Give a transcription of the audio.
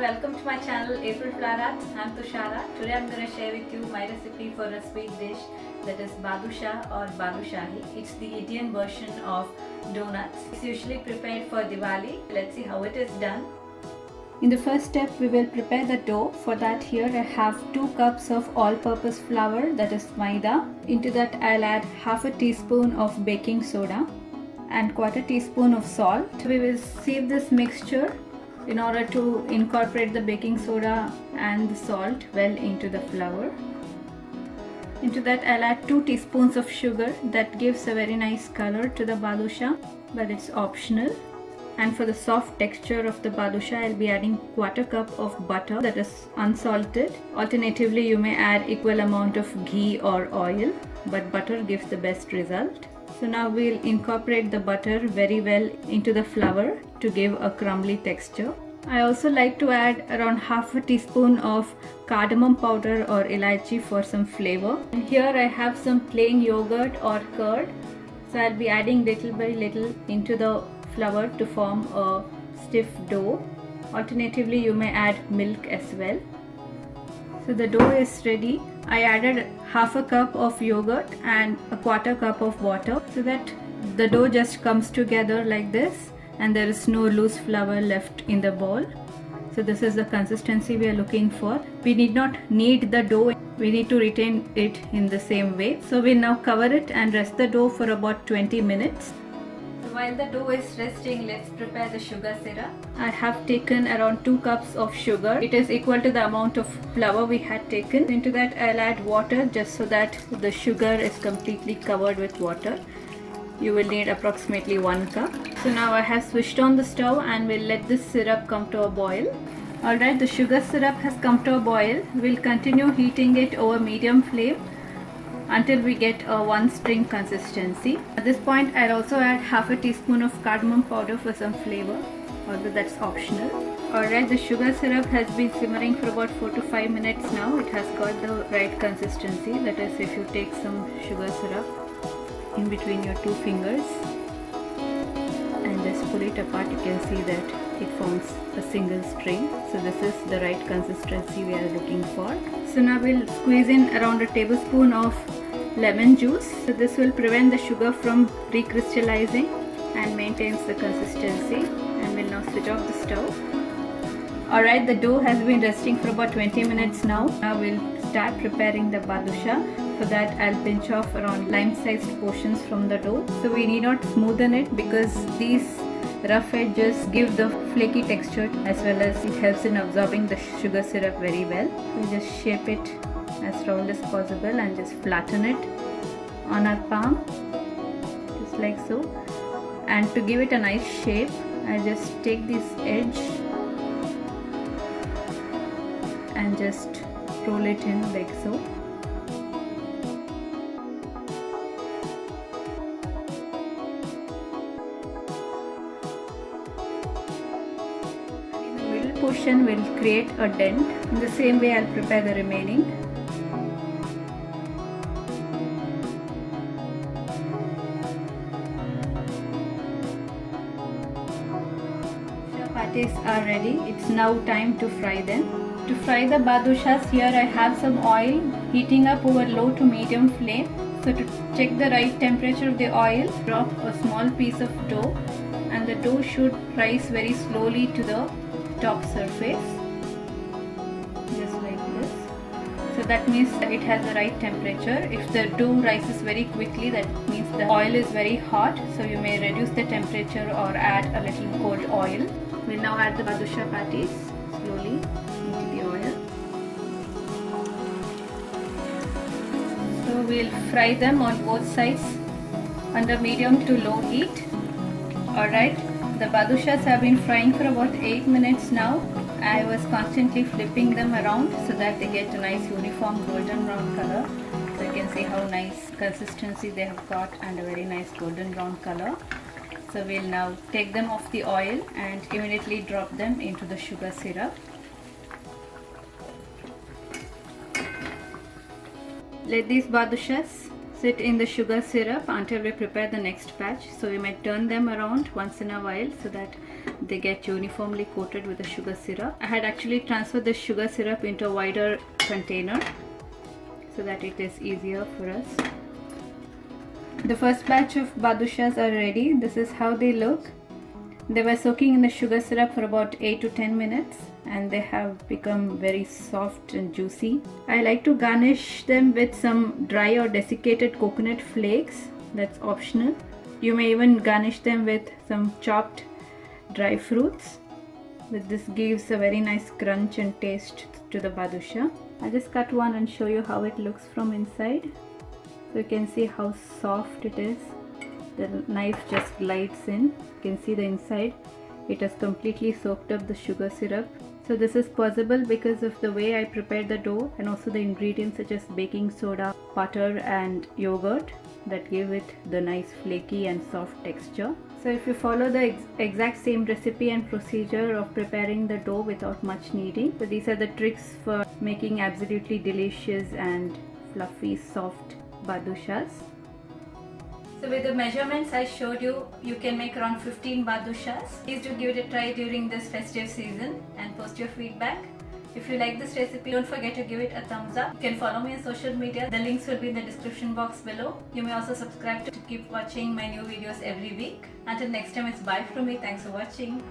welcome to my channel AprilFlower. I'm Tushara. Today I'm going to share with you my recipe for a sweet dish that is Badushah or Balushahi. It's the Indian version of donuts. It's usually prepared for Diwali. Let's see how it is done. In the first step, we will prepare the dough. For that, here I have 2 cups of all-purpose flour, that is Maida. Into that I'll add half a teaspoon of baking soda and 1/4 teaspoon of salt. We will sieve this mixture in order to incorporate the baking soda and the salt well into the flour. Into that I'll add 2 teaspoons of sugar. That gives a very nice color to the balushah, but it's optional. And for the soft texture of the balushah, I'll be adding 1/4 cup of butter, that is unsalted. Alternatively, you may add equal amount of ghee or oil, but butter gives the best result. So now we'll incorporate the butter very well into the flour to give a crumbly texture. I also like to add around half a teaspoon of cardamom powder or elaichi for some flavor. And here I have some plain yogurt or curd. So I'll be adding little by little into the flour to form a stiff dough. Alternatively, you may add milk as well. So the dough is ready. I added half a cup of yogurt and a 1/4 cup of water so that the dough just comes together like this and there is no loose flour left in the bowl. So this is the consistency we are looking for. We need not knead the dough. We need to retain it in the same way. So we'll now cover it and rest the dough for about 20 minutes. While the dough is resting, let's prepare the sugar syrup. I have taken around 2 cups of sugar. It is equal to the amount of flour we had taken. Into that I'll add water just so that the sugar is completely covered with water. You will need approximately 1 cup. So now I have switched on the stove and we'll let this syrup come to a boil. Alright, the sugar syrup has come to a boil. We'll continue heating it over medium flame until we get a one string consistency. At this point I'll also add half a teaspoon of cardamom powder for some flavor, although that's optional. Alright, the sugar syrup has been simmering for about 4 to 5 minutes now. It has got the right consistency. That is, if you take some sugar syrup in between your 2 fingers and just pull it apart, you can see that it forms a single string. So this is the right consistency we are looking for. So now we'll squeeze in around a tablespoon of lemon juice. So this will prevent the sugar from recrystallizing and maintains the consistency. And we'll now switch off the stove. Alright, the dough has been resting for about 20 minutes now. Now we'll start preparing the badushah. For that I'll pinch off around lime-sized portions from the dough. So we need not smoothen it because these rough edges give the flaky texture as well as it helps in absorbing the sugar syrup very well. We just shape it as round as possible and just flatten it on our palm, just like so. And to give it a nice shape, I just take this edge and just roll it in like so. Portion will create a dent. In the same way I'll prepare the remaining. Patties are ready. It's now time to fry them. To fry the badushahs, here I have some oil heating up over low to medium flame. So to check the right temperature of the oil, drop a small piece of dough and the dough should rise very slowly to the top surface, just like this. So that means that it has the right temperature. If the dough rises very quickly, that means the oil is very hot, so you may reduce the temperature or add a little cold oil. We'll now add the badushah patties slowly into the oil. So we'll fry them on both sides under medium to low heat. Alright, the badushahs have been frying for about 8 minutes now. I was constantly flipping them around so that they get a nice uniform golden brown color. So you can see how nice consistency they have got and a very nice golden brown color. So we'll now take them off the oil and immediately drop them into the sugar syrup. Let these badushahs sit in the sugar syrup until we prepare the next batch. So we might turn them around once in a while so that they get uniformly coated with the sugar syrup. I had actually transferred the sugar syrup into a wider container so that it is easier for us. The first batch of badushas are ready. This is how they look. They were soaking in the sugar syrup for about 8 to 10 minutes and they have become very soft and juicy. I like to garnish them with some dry or desiccated coconut flakes. That's optional. You may even garnish them with some chopped dry fruits. But this gives a very nice crunch and taste to the badushah. I just cut one and show you how it looks from inside. So you can see how soft it is. The knife just glides in. You can see the inside. It has completely soaked up the sugar syrup. So this is possible because of the way I prepared the dough and also the ingredients such as baking soda, butter and yogurt that give it the nice flaky and soft texture. So if you follow the exact same recipe and procedure of preparing the dough without much kneading, so these are the tricks for making absolutely delicious and fluffy soft badushas. So with the measurements I showed you, you can make around 15 badushas. Please do give it a try during this festive season and post your feedback. If you like this recipe, don't forget to give it a thumbs up. You can follow me on social media. The links will be in the description box below. You may also subscribe to keep watching my new videos every week. Until next time, it's bye from me. Thanks for watching.